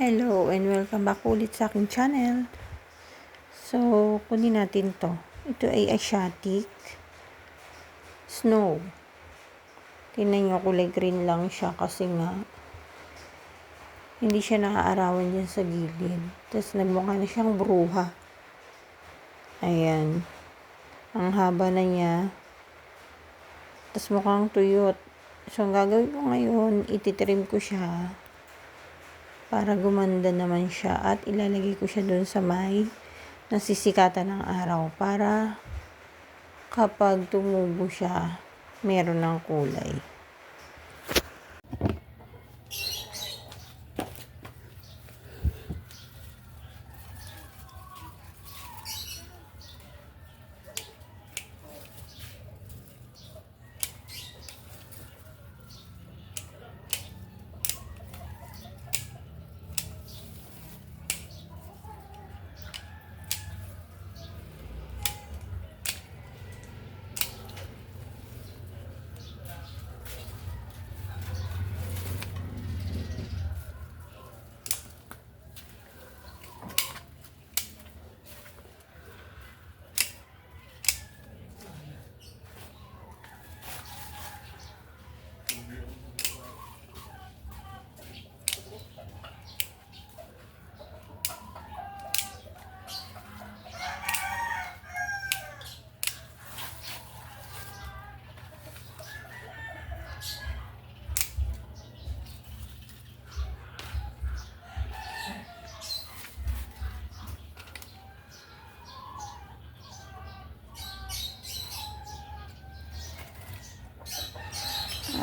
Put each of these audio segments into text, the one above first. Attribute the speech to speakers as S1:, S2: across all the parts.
S1: Hello and welcome back ulit sa aking channel. So, kunin natin to. Ito ay Asiatic Snow. Tingnan nyo, kulay green lang siya kasi nga hindi siya naaarawan dyan sa gilid. Tapos nagmukha na siyang bruha. Ayan. Ang haba na niya. Tapos mukhang tuyot. So, ang gagawin ko ngayon, ititrim ko siya para gumanda naman siya at ilalagay ko siya dun sa may nasisikatan ng araw para kapag tumubo siya, meron ng kulay.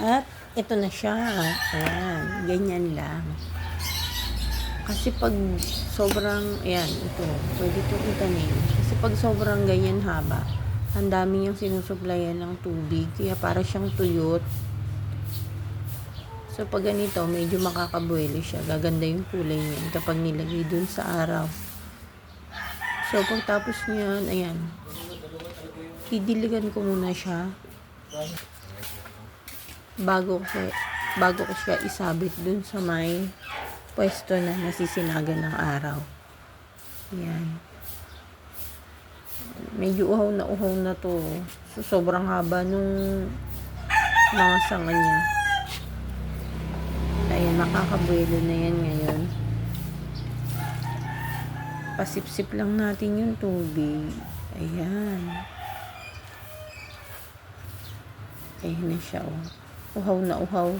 S1: At ito na siya. Ayan, ganyan lang. Kasi pag sobrang, ayan, ito, pwede itong itanim. Kasi pag sobrang ganyan haba, ang dami niyang sinusuplayan ng tubig. Kaya para siyang tuyot. So pag ganito, medyo makakabuelo siya. Gaganda yung kulay niyan kapag nilagay dun sa araw. So pagtapos niyan, ayan, didiligan ko muna siya. Bago ko siya isabit dun sa may pwesto na nasisinagan ng araw. Ayan. Medyo uhaw na to. So, sobrang haba nung mga sanga niya. Ayan, makakabuelo na yan ngayon. Pasipsip lang natin yung tubig. Ayan. Ayan na siya, oh. Uhaw na uhaw.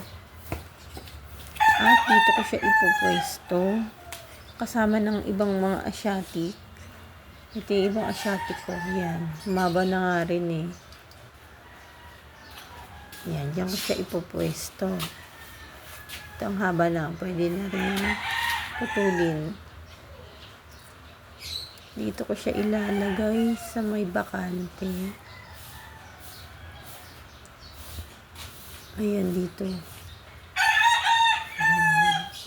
S1: At dito ko siya ipupwesto. Kasama ng ibang mga Asiatic. Ito yung ibang Asiatic ko. Yan. Humaba na nga rin eh. Yan. Diyan ko siya ipupwesto. Ito ang haba lang. Pwede na rin putulin. Dito ko siya ilalagay sa may bakante. Ayan dito.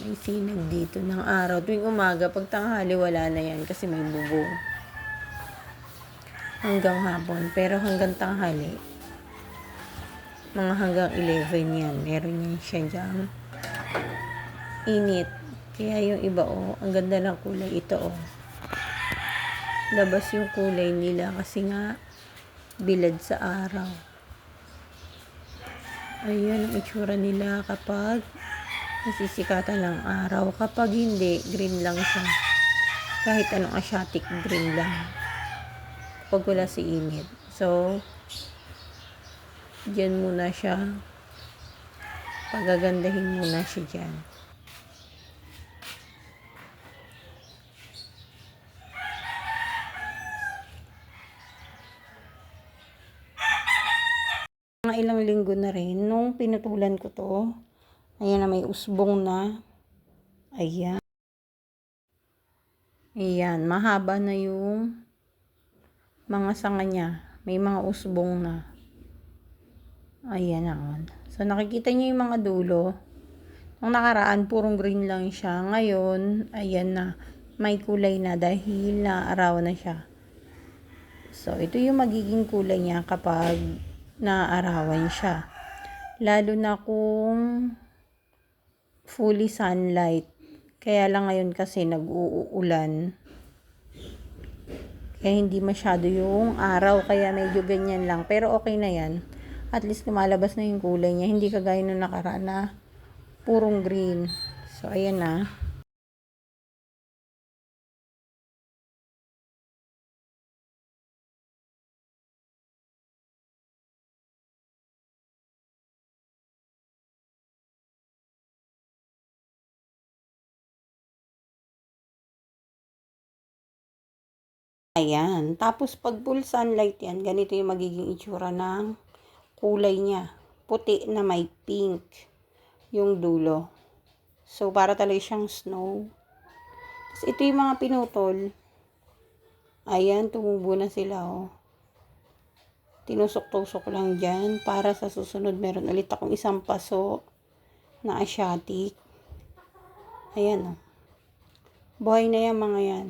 S1: May sinag dito ng araw. Tuwing umaga, pag tanghali, wala na yan kasi may bubong. Hanggang hapon. Pero hanggang tanghali, mga hanggang 11 yan. Meron yan siya dyan. Init. Kaya yung iba, oh, ang ganda ng kulay ito, oh. Labas yung kulay nila kasi nga bilad sa araw. Ayan ang itsura nila kapag nasisikatan ng araw. Kapag hindi, green lang siya. Kahit anong Asiatic, green lang. Kapag wala si init. So, dyan muna siya. Pagagandahin muna siya dyan. Mga ilang linggo na rin, nung pinutulan ko to, ayan na may usbong na. Ayan. Ayan, mahaba na yung mga sanga niya. May mga usbong na. Ayan naman. So, nakikita niyo yung mga dulo. Nung nakaraan, purong green lang siya. Ngayon, ayan na. May kulay na dahil naaraw na siya. So, ito yung magiging kulay niya kapag naarawan siya. Lalo na kung fully sunlight. Kaya lang ngayon kasi nag-uulan. Kaya hindi masyado yung araw. Kaya medyo ganyan lang. Pero okay na yan. At least lumalabas na yung kulay niya. Hindi kagaya nung nakaraan na purong green. So, ayan na. Ayan. Tapos, pag full sunlight yan, ganito yung magiging itsura ng kulay niya. Puti na may pink yung dulo. So, para talaga siyang snow. Tapos, ito yung mga pinutol. Ayan, tumubo na sila, oh. Tinusok-tusok lang dyan para sa susunod meron ulit akong isang paso na Asiatic. Ayan, oh. Buhay na yan, mga yan.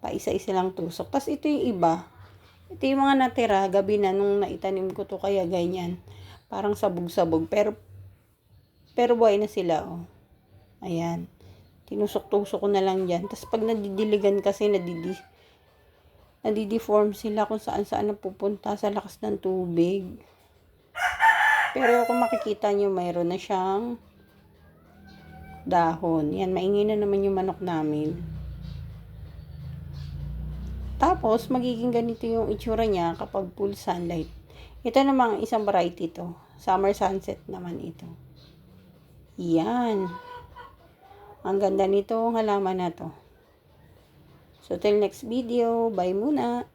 S1: Paisa-isa lang tusok. Tapos ito yung iba. Ito yung mga natira, gabi na nung naitanim ko to, kaya ganyan. Parang sabog-sabog. Pero buhay na sila, oh. Ayan. Tinusok-tusok ko na lang dyan. Tapos pag nadidiligan kasi, nadideform sila kung saan-saan napupunta sa lakas ng tubig. Pero kung makikita nyo, mayroon na siyang dahon. Yan, maingay na naman yung manok namin. Tapos, magiging ganito yung itsura niya kapag full sunlight. Ito namang isang variety to. Summer sunset naman ito. Yan. Ang ganda nito, halaman na to. So, till next video. Bye muna.